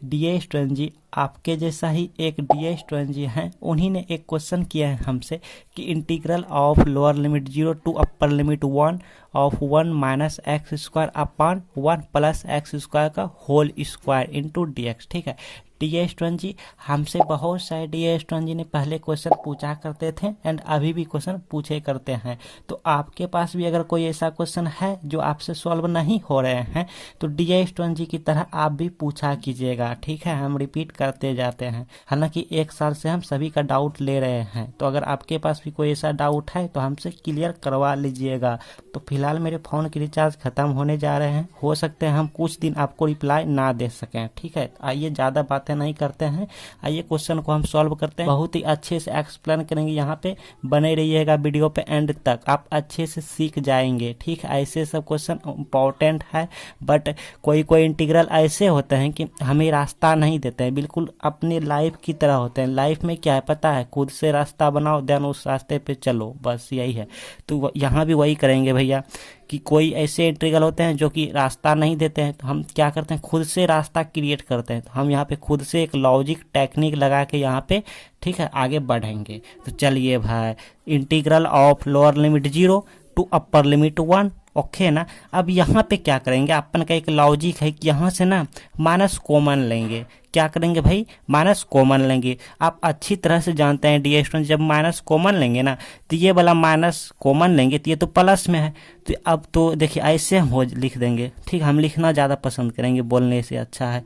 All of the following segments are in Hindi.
डी स्टूडेंट जी, आपके जैसा ही एक डी स्टूडेंट जी हैं, उन्हीं ने एक क्वेश्चन किया है हमसे कि integral of lower limit 0 to upper limit 1 of 1 minus x square upon 1 plus x square का whole square into d x. ठीक है डी स्टूडेंट जी, हमसे बहुत सारे डी स्टूडेंट जी ने पहले क्वेश्चन पूछा करते थे एंड अभी भी क्वेश्चन पूछे करते हैं। तो आपके पास भी अगर कोई ऐसा क्वेश्चन है जो आपसे सॉल्व नहीं हो रहे हैं तो डी स्टूडेंट जी की तरह आप भी पूछा कीजिएगा। ठीक है, हम रिपीट करते जाते हैं। हालांकि एक साल से हम सभी का डाउट ले रहे हैं, तो अगर आपके पास भी कोई ऐसा डाउट है तो हमसे क्लियर करवा लीजिएगा। तो फिलहाल मेरे फ़ोन की रिचार्ज ख़त्म होने जा रहे हैं, हो सकते हैं हम कुछ दिन आपको रिप्लाई ना दे सकें। ठीक है, आइए ज़्यादा बातें नहीं करते हैं, आइए क्वेश्चन को हम सॉल्व करते हैं। बहुत ही अच्छे से एक्सप्लेन करेंगे, यहाँ पे बने रहिएगा वीडियो पे एंड तक, आप अच्छे से सीख जाएंगे। ठीक है, ऐसे सब क्वेश्चन इंपॉर्टेंट है, बट कोई कोई इंटीग्रल ऐसे होते हैं कि हमें रास्ता नहीं देते हैं, बिल्कुल अपनी लाइफ की तरह होते हैं। लाइफ में क्या है पता है, खुद से रास्ता बनाओ देन उस रास्ते पे चलो, बस यही है। तो यहाँ भी वही करेंगे भैया कि कोई ऐसे इंटीग्रल होते हैं जो कि रास्ता नहीं देते हैं, तो हम क्या करते हैं, खुद से रास्ता क्रिएट करते हैं। तो हम यहाँ पे खुद से एक लॉजिक टेक्निक लगा के यहाँ पे ठीक है आगे बढ़ेंगे। तो चलिए भाई, integral of lower limit 0 to upper limit 1, okay ना। अब यहाँ पे क्या करेंगे, अपन का एक लॉजिक है कि यहाँ से ना माइनस कॉमन लेंगे। क्या करेंगे भाई, माइनस कॉमन लेंगे। आप अच्छी तरह से जानते हैं डी स्टूडेंट, जब माइनस कॉमन लेंगे ना तो ये वाला माइनस कॉमन लेंगे तो ये तो प्लस में है। तो अब तो देखिए ऐसे हम हो लिख देंगे। ठीक, हम लिखना ज़्यादा पसंद करेंगे, बोलने से अच्छा है।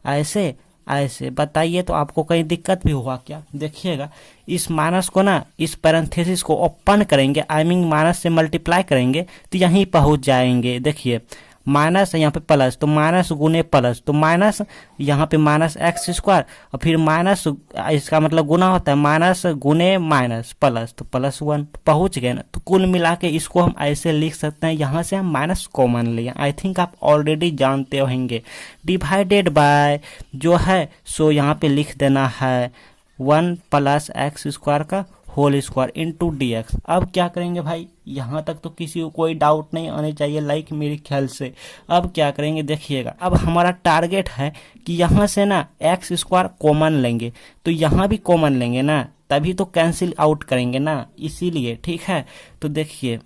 ऐसे ऐसे बताइए तो आपको कहीं दिक्कत भी हुआ क्या? देखिएगा, इस माइनस को ना, इस पैरेंथेसिस को ओपन करेंगे, आई मीन माइनस से मल्टीप्लाई करेंगे तो यहीं पहुंच जाएंगे। देखिए माइनस यहाँ पे प्लस, तो माइनस गुने प्लस, तो माइनस यहाँ पे माइनस एक्स स्क्वायर और फिर माइनस, इसका मतलब गुना होता है माइनस गुने माइनस प्लस, तो प्लस 1 पहुँच गए ना। तो कुल मिला के इसको हम ऐसे लिख सकते हैं, यहाँ से हम माइनस कॉमन लिए। आई थिंक आप ऑलरेडी जानते होंगे। डिवाइडेड बाय जो है सो यहाँ पे लिख देना है 1 प्लस एक्स स्क्वायर का whole square into d x. अब क्या करेंगे भाई, यहाँ तक तो किसी को कोई डाउट नहीं आने चाहिए लाइक मेरे ख्याल से। अब क्या करेंगे देखिएगा, अब हमारा टारगेट है कि यहाँ से ना एक्स स्क्वायर कॉमन लेंगे, तो यहाँ भी कॉमन लेंगे ना, तभी तो कैंसिल आउट करेंगे ना, इसीलिए। ठीक है, तो देखिए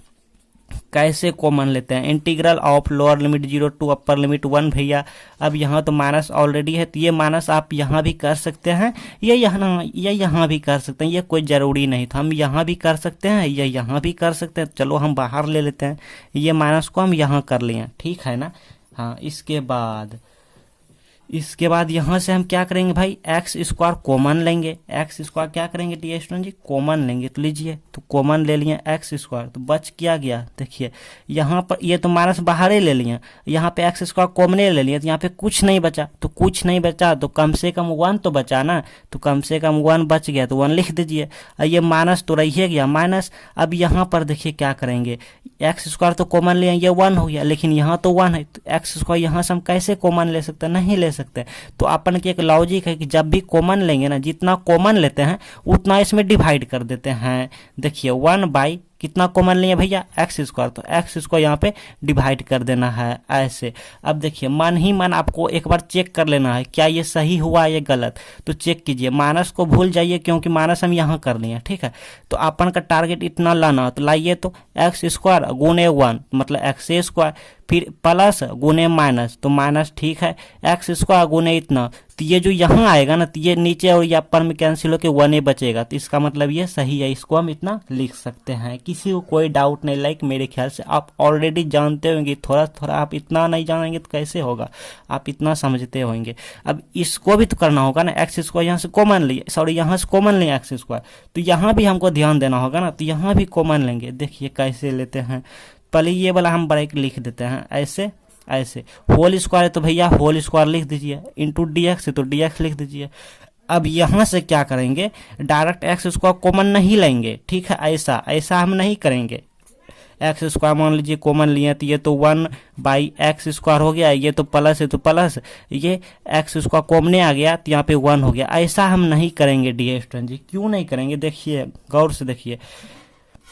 कैसे कॉमन लेते हैं, integral of lower limit 0 to upper limit 1 भैया। अब यहाँ तो माइनस ऑलरेडी है, तो ये माइनस आप यहाँ भी कर सकते हैं, ये यहाँ भी कर सकते हैं, ये कोई ज़रूरी नहीं। तो हम यहाँ भी कर सकते हैं, ये यहाँ भी कर सकते हैं। चलो हम बाहर ले लेते हैं, ये माइनस को हम यहाँ कर लिए, ठीक है ना। हाँ, इसके बाद यहाँ से हम क्या करेंगे भाई, एक्स स्क्वायर कॉमन लेंगे। एक्स स्क्वायर क्या करेंगे डी स्टूडेंट जी, कॉमन लेंगे। तो लीजिए, तो कॉमन ले लिए एक्स स्क्वायर, तो बच क्या गया, देखिए यहाँ पर ये तो माइनस बाहर ही ले लिया, यहाँ पे एक्स स्क्वायर कॉमन ले लिया, तो यहाँ पे कुछ नहीं बचा। तो कुछ नहीं बचा तो कम से कम 1 तो बचा ना, तो कम से कम 1 बच गया, तो 1 लिख दीजिए। ये माइनस तो रही गया माइनस। अब यहाँ पर देखिए क्या करेंगे, एक्स स्क्वायर तो कॉमन लिया, ये 1 हो गया, लेकिन यहाँ तो 1 है, तो एक्स स्क्वायर यहाँ से हम कैसे कॉमन ले सकते हैं, नहीं ले सकते। तो अपन की एक लॉजिक है कि जब भी कॉमन लेंगे ना, जितना कॉमन लेते हैं उतना इसमें डिवाइड कर देते हैं। देखिए 1 बाई कितना कॉमन लिए भैया, एक्स स्क्वायर, तो एक्स स्क्वायर यहाँ पे डिवाइड कर देना है ऐसे। अब देखिए मन ही मन आपको एक बार चेक कर लेना है क्या ये सही हुआ या गलत, तो चेक कीजिए। माइनस को भूल जाइए क्योंकि माइनस हम यहाँ कर लिए, ठीक है। तो अपन का टारगेट इतना लाना, तो लाइए, तो एक्स स्क्वायर गुने 1 मतलब एक्स स्क्वायर, फिर प्लस गुने माइनस, तो माइनस ठीक है, एक्स स्क्वायर गुने इतना, तो ये जो यहाँ आएगा ना, तो ये नीचे और ये अपर में कैंसिल होकर 1 बचेगा, तो इसका मतलब ये सही है, इसको हम इतना लिख सकते हैं। किसी को कोई डाउट नहीं, लाइक मेरे ख्याल से आप ऑलरेडी जानते होंगे, थोड़ा थोड़ा आप इतना नहीं जानेंगे तो कैसे होगा, आप इतना समझते होंगे। अब इसको भी तो करना होगा ना, एक्स स्क्वायर यहाँ से कॉमन लिए, सॉरी यहाँ से कॉमन लिए एक्स स्क्वायर, तो यहाँ भी हमको ध्यान देना होगा ना, तो यहाँ भी कॉमन लेंगे। देखिए कैसे लेते हैं, पहले ये वाला हम ब्रेक लिख देते हैं ऐसे ऐसे। होल स्क्वायर है तो भैया होल स्क्वायर लिख दीजिए, इंटू डी एक्स है तो डी एक्स लिख दीजिए। अब यहाँ से क्या करेंगे, डायरेक्ट एक्स स्क्वायर कॉमन नहीं लेंगे, ठीक है, ऐसा हम नहीं करेंगे। एक्स स्क्वायर मान लीजिए कॉमन लिए, तो ये तो 1 बाई एक्स स्क्वायर हो गया, ये तो प्लस है तो प्लस, ये एक्स स्क्वायर कॉमन आ गया तो यहाँ पे 1 हो गया। ऐसा हम नहीं करेंगे डी स्टूडेंट जी, क्यों नहीं करेंगे, देखिए गौर से देखिए,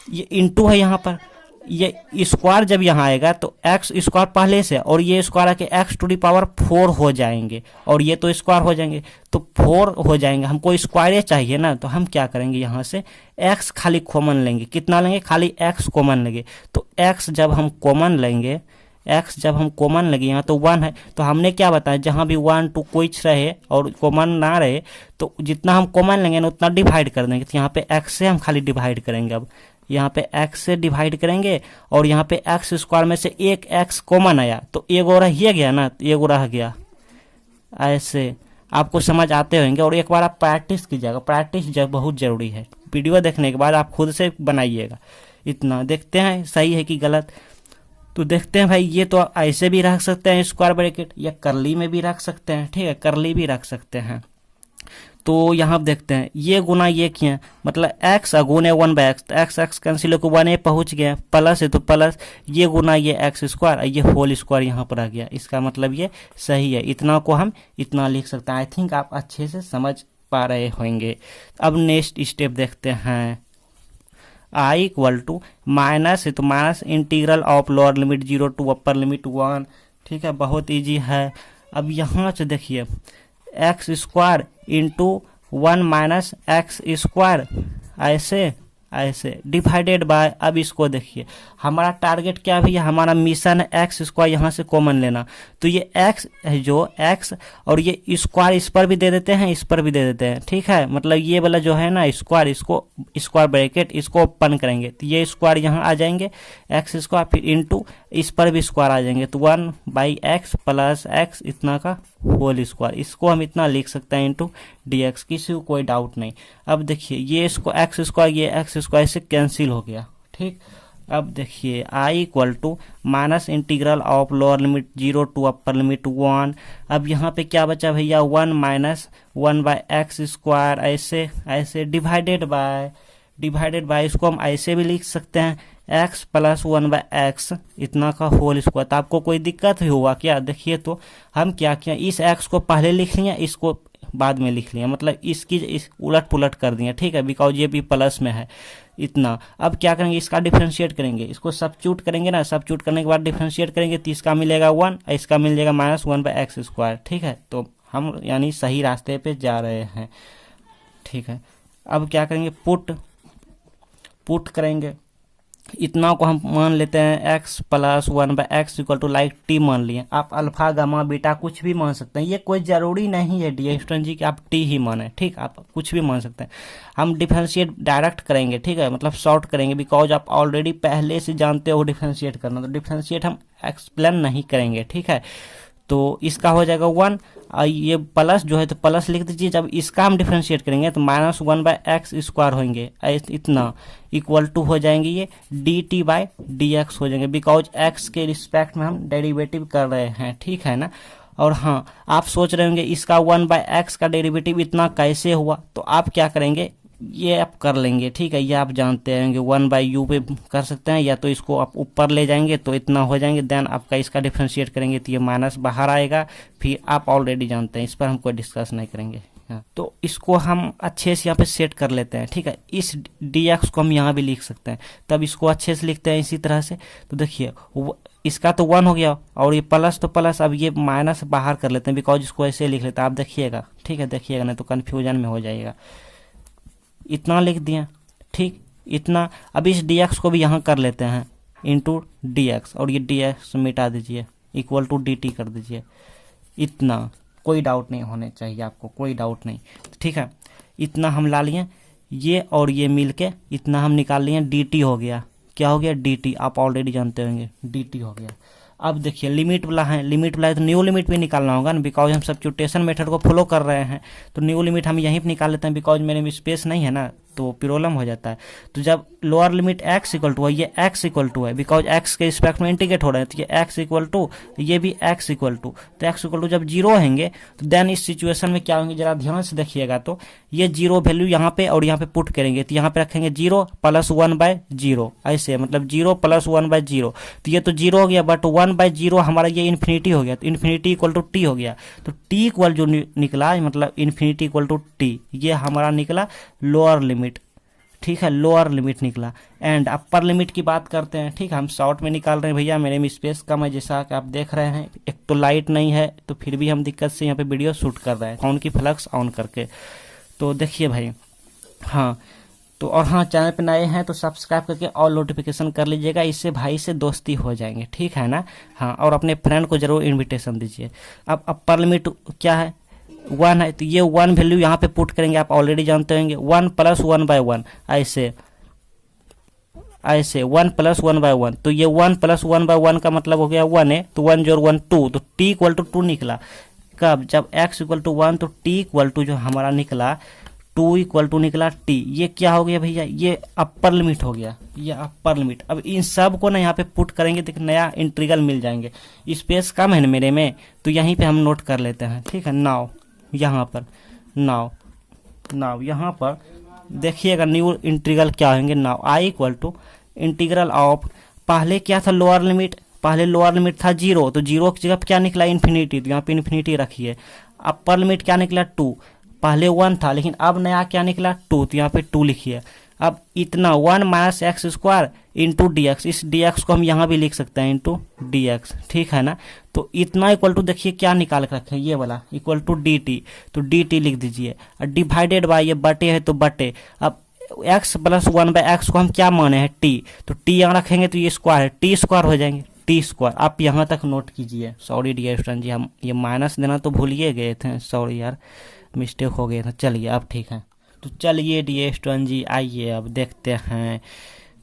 ये इंटू है यहाँ पर, ये स्क्वायर जब यहाँ आएगा तो एक्स स्क्वायर पहले से और ये स्क्वायर आके एक्स टू दी पावर 4 हो जाएंगे और ये तो स्क्वायर हो जाएंगे तो 4 हो जाएंगे। हमको स्क्वायर चाहिए ना, तो हम क्या करेंगे यहाँ से एक्स खाली कॉमन लेंगे। कितना लेंगे? खाली एक्स कॉमन लेंगे। तो एक्स जब हम कॉमन लेंगे, एक्स जब हम कॉमन लगे, यहाँ तो 1 है तो हमने क्या बताया, जहाँ भी 1 2 कुछ रहे और कॉमन ना रहे तो जितना हम कॉमन लेंगे ना उतना डिवाइड कर देंगे। तो यहाँ पे एक्स से हम खाली डिवाइड करेंगे। अब यहाँ पे एक्स से डिवाइड करेंगे और यहाँ पे एक्स स्क्वायर में से एक एक्स कॉमन आया तो एगो रह गया ना, तो एगो रह गया। ऐसे आपको समझ आते होंगे और एक बार आप प्रैक्टिस कीजिएगा, प्रैक्टिस बहुत ज़रूरी है। वीडियो देखने के बाद आप खुद से बनाइएगा। इतना देखते हैं सही है कि गलत। तो देखते हैं भाई, ये तो ऐसे भी रख सकते हैं स्क्वायर ब्रैकेट, या करली में भी रख सकते हैं, ठीक है, करली भी रख सकते हैं। तो यहाँ देखते हैं ये गुना ये किया, मतलब एक्स गुने 1/x, तो एक्स एक्स कैंसिल होकर 1 पहुँच गया, प्लस है तो प्लस ये गुना ये एक्स स्क्वायर, ये होल स्क्वायर यहाँ पर आ गया। इसका मतलब ये सही है। इतना को हम इतना लिख सकते हैं। आई थिंक आप अच्छे से समझ पा रहे होंगे। अब नेक्स्ट स्टेप देखते हैं। I इक्वल टू माइनस है तो minus integral of lower limit 0 to upper limit 1, ठीक है, बहुत इजी है। अब यहाँ से देखिए x square into 1 minus x square, ऐसे ऐसे डिवाइडेड बाय, अब इसको देखिए हमारा टारगेट क्या भी है, हमारा मिशन है एक्स स्क्वायर यहाँ से कॉमन लेना। तो ये एक्स है जो एक्स और ये स्क्वायर इस पर भी दे देते हैं, इस पर भी दे देते हैं, ठीक है। मतलब ये वाला जो है ना स्क्वायर, इसको स्क्वायर ब्रैकेट इसको ओपन करेंगे तो ये स्क्वायर यहाँ आ जाएंगे एक्स स्क्वायर, फिर इंटू इस पर भी स्क्वायर आ जाएंगे तो 1/x प्लस एक्स इतना का होल स्क्वायर। इसको हम इतना लिख सकते हैं इंटू dx, किसी को कोई डाउट नहीं। अब देखिए ये इसको एक्स स्क्वायर, ये एक्स स्क्वायर से कैंसिल हो गया, ठीक। अब देखिए I equal to minus integral of lower limit 0 to upper limit 1। अब यहाँ पे क्या बचा भैया 1 माइनस 1/x स्क्वायर, ऐसे ऐसे डिवाइडेड बाय इसको हम ऐसे भी लिख सकते हैं x प्लस 1/x इतना का होल स्क्वायर। तो आपको कोई दिक्कत भी हुआ क्या? देखिए तो हम क्या किया, इस x को पहले लिख लिया, इसको बाद में लिख लिया, मतलब इसकी इस उलट पुलट कर दिया, ठीक है, बिकॉज ये भी प्लस में है इतना। अब क्या करेंगे, इसका डिफरेंशिएट करेंगे, इसको सब्स्टिट्यूट करेंगे ना, सब्स्टिट्यूट करने के बाद डिफरेंशिएट करेंगे तो इसका मिलेगा 1, इसका मिल जाएगा माइनस 1/x स्क्वायर, ठीक है। तो हम यानी सही रास्ते पे जा रहे हैं, ठीक है। अब क्या करेंगे, पुट करेंगे, इतना को हम मान लेते हैं x plus 1/x equal to like t मान लिए। आप अल्फा गामा बीटा कुछ भी मान सकते हैं, ये कोई ज़रूरी नहीं है डियर स्टूडेंट जी कि आप t ही माने, ठीक, आप कुछ भी मान सकते हैं। हम डिफरेंशिएट डायरेक्ट करेंगे, ठीक है, मतलब शॉर्ट करेंगे, बिकॉज आप ऑलरेडी पहले से जानते हो डिफरेंशिएट करना, तो डिफरेंशिएट हम एक्सप्लेन नहीं करेंगे, ठीक है। तो इसका हो जाएगा 1, ये प्लस जो है तो प्लस लिख दीजिए। जब इसका हम डिफरेंशिएट करेंगे तो माइनस 1/x स्क्वायर होंगे, इतना इक्वल टू हो जाएंगे ये dt/dx हो जाएंगे, बिकॉज x के रिस्पेक्ट में हम डेरिवेटिव कर रहे हैं, ठीक है ना। और हाँ, आप सोच रहे होंगे इसका 1/x का डेरिवेटिव इतना कैसे हुआ, तो आप क्या करेंगे, ये आप कर लेंगे, ठीक है, ये आप जानते हैं 1/u पे कर सकते हैं, या तो इसको आप ऊपर ले जाएंगे तो इतना हो जाएंगे, देन आपका इसका डिफरेंशिएट करेंगे तो ये माइनस बाहर आएगा, फिर आप ऑलरेडी जानते हैं, इस पर हम कोई डिस्कस नहीं करेंगे। हाँ, तो इसको हम अच्छे से यहाँ पे सेट कर लेते हैं, ठीक है। इस dx को हम यहाँ भी लिख सकते हैं, तब इसको अच्छे से लिखते हैं इसी तरह से। तो देखिए इसका तो 1 हो गया और ये प्लस तो प्लस, अब ये माइनस बाहर कर लेते हैं, बिकॉज इसको ऐसे लिख लेते हैं, आप देखिएगा, ठीक है, देखिएगा नहीं तो कन्फ्यूजन में हो जाएगा। इतना लिख दिया, ठीक, इतना। अब इस dx को भी यहाँ कर लेते हैं इंटू dx, और ये dx मिटा दीजिए, इक्वल टू dt कर दीजिए, इतना। कोई डाउट नहीं होने चाहिए आपको, कोई डाउट नहीं, ठीक है। इतना हम ला लिए, ये और ये मिल के इतना हम निकाल लिए, dt हो गया, क्या हो गया, dt, आप ऑलरेडी जानते होंगे dt हो गया। अब देखिए लिमिट वाला है, तो न्यू लिमिट भी निकालना होगा ना, बिकॉज हम सब्स्टिट्यूशन मेथड को फॉलो कर रहे हैं, तो न्यू लिमिट हम यहीं पे निकाल लेते हैं, बिकॉज मेरे में स्पेस नहीं है ना, तो प्रॉब्लम हो जाता है। तो जब lower limit x equal to है, ये x इक्वल टू है, बिकॉज x के रिस्पेक्ट में इंटीग्रेट हो रहे हैं, तो ये x इक्वल टू, ये भी x इक्वल टू, तो x इक्वल टू जब 0 होंगे तो देन इस सिचुएशन में क्या होंगे, जरा ध्यान से देखिएगा। तो ये 0 वैल्यू यहाँ पे और यहाँ पे पुट करेंगे, तो यहाँ पे रखेंगे 0 प्लस 1/0, ऐसे, मतलब 0 प्लस 1/0, तो ये तो 0 हो गया, बट 1/0 हमारा ये इन्फिनिटी हो गया, तो इन्फिनिटी इक्वल टू t हो गया। तो t इक्वल जो निकला, मतलब इन्फिनिटी इक्वल टू t, ये हमारा निकला लोअर लिमिट, ठीक है, लोअर लिमिट निकला। एंड अपर लिमिट की बात करते हैं, ठीक है, हम शॉर्ट में निकाल रहे हैं भैया, मेरे में स्पेस कम है जैसा कि आप देख रहे हैं, एक तो लाइट नहीं है तो फिर भी हम दिक्कत से यहाँ पे वीडियो शूट कर रहे हैं फ़ोन की फ्लक्स ऑन करके। तो देखिए भाई, हाँ तो और हाँ, चैनल पे नए हैं तो सब्सक्राइब करके ऑल नोटिफिकेशन कर लीजिएगा, इससे भाई से दोस्ती हो जाएंगे, ठीक है ना। हाँ, और अपने फ्रेंड को जरूर इन्विटेशन दीजिए। अब अपर लिमिट क्या है, 1 है, तो ये 1 वैल्यू यहाँ पे पुट करेंगे, आप ऑलरेडी जानते होंगे, 1 + 1/1 ऐसे ऐसे 1 + 1/1, तो ये 1 + 1/1 का मतलब हो गया 1 है, तो 1 जोड़ 1 2, तो t = 2 निकला। कब, जब x = 1 तो t = जो हमारा निकला 2 = निकला t। ये क्या हो गया भैया, ये अपर लिमिट हो गया, ये अपर लिमिट। अब इन सब को ना यहाँ पे पुट करेंगे तो नया इंटीग्रल मिल जाएंगे। स्पेस कम है ना मेरे में, तो यहीं पे हम नोट कर लेते हैं, ठीक है। नाउ यहाँ पर नाउ यहाँ पर देखिएगा न्यू इंटीग्रल क्या होंगे। नाउ i = इंटीग्रल ऑफ, पहले क्या था लोअर लिमिट, पहले लोअर लिमिट था 0, तो 0 की जगह क्या निकला इन्फिनिटी, तो यहाँ पे इन्फिनिटी रखिए। अपर लिमिट क्या निकला 2, पहले 1 था लेकिन अब नया क्या निकला 2, तो यहाँ पे 2 लिखिए। अब इतना 1 - x² इंटू dx, इस dx को हम यहाँ भी लिख सकते हैं इंटू dx, ठीक है ना। तो इतना इक्वल टू देखिए क्या निकाल कर रखे हैं, ये वाला इक्वल टू dt, तो dt लिख दीजिए। डिवाइडेड बाय, ये बटे है तो बटे। अब x + 1/x को हम क्या माने हैं t, तो t यहाँ रखेंगे तो ये स्क्वायर है, t² हो जाएंगे, t²। आप यहाँ तक नोट कीजिए। सॉरी डियर स्टूडेंट जी, हम ये माइनस देना तो भूलिए गए थे, सॉरी यार मिस्टेक हो गया था। चलिए अब ठीक है, तो चलिए डियर स्टूडेंट जी आइए अब देखते हैं।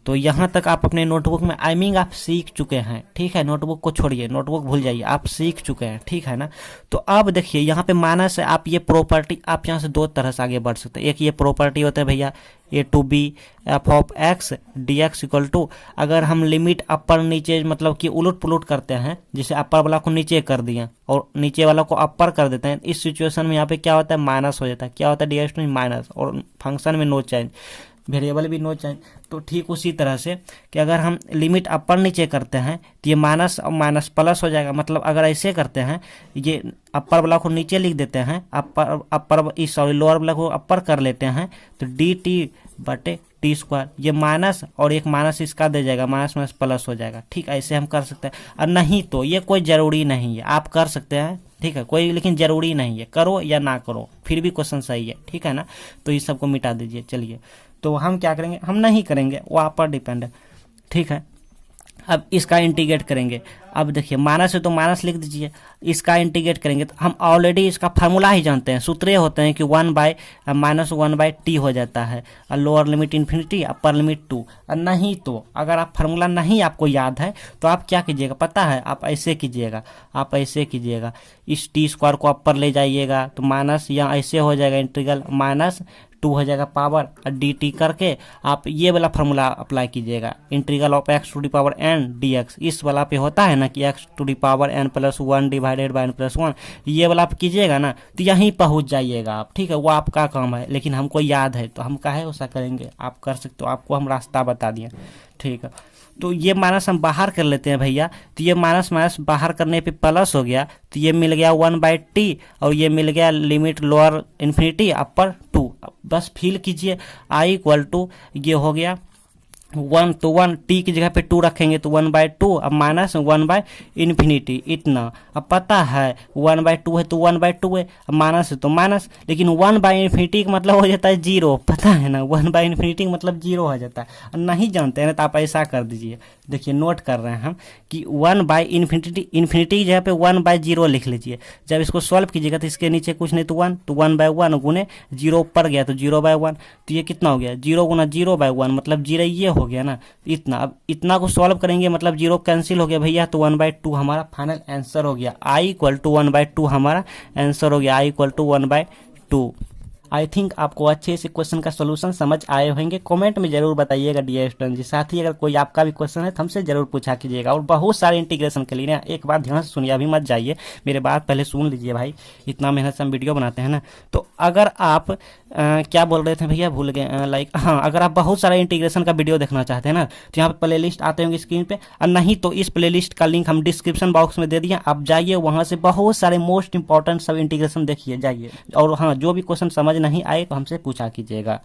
तो यहाँ तक आप अपने नोटबुक में आप सीख चुके हैं, ठीक है। नोटबुक को छोड़िए, नोटबुक भूल जाइए, आप सीख चुके हैं, ठीक है ना। तो अब देखिए यहाँ पे माइनस है, आप ये प्रॉपर्टी आप यहाँ से दो तरह से आगे बढ़ सकते हैं। एक ये प्रॉपर्टी होता है भैया a to b f(x) dx = अगर हम लिमिट अपर नीचे मतलब कि उलट पुलट करते हैं, जैसे अपर वाला को नीचे कर दिया और नीचे वाला को अपर कर देते हैं, इस सिचुएशन में यहाँ पे क्या होता है माइनस हो जाता है। क्या होता है डियर स्टूडेंट, माइनस, और फंक्शन में नो चेंज, वेरिएबल भी नो चेंज। तो ठीक उसी तरह से कि अगर हम लिमिट अपर नीचे करते हैं तो ये माइनस और माइनस प्लस हो जाएगा। मतलब अगर ऐसे करते हैं, ये अपर वाला को नीचे लिख देते हैं, सॉरी लोअर वाला को अपर कर लेते हैं, तो dt/t², ये माइनस और एक माइनस इसका दे जाएगा, माइनस माइनस प्लस हो जाएगा, ठीक। ऐसे हम कर सकते हैं। और नहीं तो ये कोई ज़रूरी नहीं है, आप कर सकते हैं, ठीक है, कोई लेकिन ज़रूरी नहीं है, करो या ना करो फिर भी क्वेश्चन सही है, ठीक है ना। तो इस सबको मिटा दीजिए। चलिए तो हम क्या करेंगे, हम नहीं करेंगे, वो आप पर डिपेंड है, ठीक है। अब इसका इंटीग्रेट करेंगे। अब देखिए माइनस है तो माइनस लिख दीजिए, इसका इंटीग्रेट करेंगे तो हम ऑलरेडी इसका फार्मूला ही जानते हैं, सूत्र होते हैं कि 1/-1/t हो जाता है, और lower limit infinity, upper limit 2। और नहीं तो अगर आप फार्मूला नहीं आपको याद है तो आप क्या कीजिएगा पता है, आप ऐसे कीजिएगा, इस t² को अपर ले जाइएगा तो माइनस, या ऐसे हो जाएगा इंटीग्रल -2 हो जाएगा पावर, और dt करके आप ये वाला फार्मूला अप्लाई कीजिएगा, इंटीग्रल ऑफ x⁴n dx। इस वाला पे होता है ना कि x⁴n + 1 डिवाइडेड बाय n + 1, ये वाला आप कीजिएगा ना तो यहीं पहुंच जाइएगा आप, ठीक है। वो आपका काम है, लेकिन हमको याद है तो हम काहे वैसा करेंगे, आप कर सकते हो, आपको हम रास्ता बता दिए, ठीक है। तो ये माइनस हम बाहर कर लेते हैं भैया, तो ये माइनस माइनस बाहर करने पे प्लस हो गया, तो ये मिल गया 1/t, और ये मिल गया लिमिट लोअर इन्फिनिटी अपर 2। बस फिल कीजिए, i = ये हो गया 1, तो 1 t की जगह पे 2 रखेंगे तो 1/2, अब माइनस 1/∞, इतना। अब पता है 1/2 है तो 1/2 है, अब माइनस है तो माइनस, लेकिन 1/∞ का मतलब हो जाता है 0, पता है ना, 1/∞ का मतलब 0 हो जाता है। और नहीं जानते हैं ना तो आप ऐसा कर दीजिए, देखिए नोट कर रहे हैं हम कि 1/∞, इन्फिनिटी की जगह पे 1/0 लिख लीजिए। जब इसको सॉल्व कीजिएगा तो इसके नीचे कुछ नहीं तो 1, तो 1/1 गुने 0 ऊपर गया तो 0/1, तो ये कितना हो गया 0 गुना 0/1 मतलब 0, ये हो गया ना इतना। अब इतना को सॉल्व करेंगे मतलब 0 कैंसिल हो गया भैया, तो 1/2 हमारा फाइनल आंसर हो गया। i = 1/2 हमारा आंसर हो गया, i = 1/2। आई थिंक आपको अच्छे से क्वेश्चन का सोल्यूशन समझ आए होंगे। कमेंट में जरूर बताइएगा डियर स्टूडेंट जी। साथ ही अगर कोई आपका भी क्वेश्चन है तो हमसे जरूर पूछा कीजिएगा। और बहुत सारे इंटीग्रेशन के लिए ना एक बात ध्यान से सुनिए, अभी मत जाइए, मेरे बात पहले सुन लीजिए भाई, इतना मेहनत से हम वीडियो बनाते हैं ना। तो अगर आप क्या बोल रहे थे भैया, भूल गए, हाँ, अगर आप बहुत सारा इंटीग्रेशन का वीडियो देखना चाहते हैं ना तो यहाँ पे प्ले लिस्ट आते होंगे स्क्रीन पे, और नहीं तो इस प्ले लिस्ट का लिंक हम डिस्क्रिप्शन बॉक्स में दे दिए, आप जाइए वहाँ से बहुत सारे मोस्ट इंपॉर्टेंट सब इंटीग्रेशन देखिए जाइए। और हाँ, जो भी क्वेश्चन समझ नहीं आए तो हमसे पूछा कीजिएगा।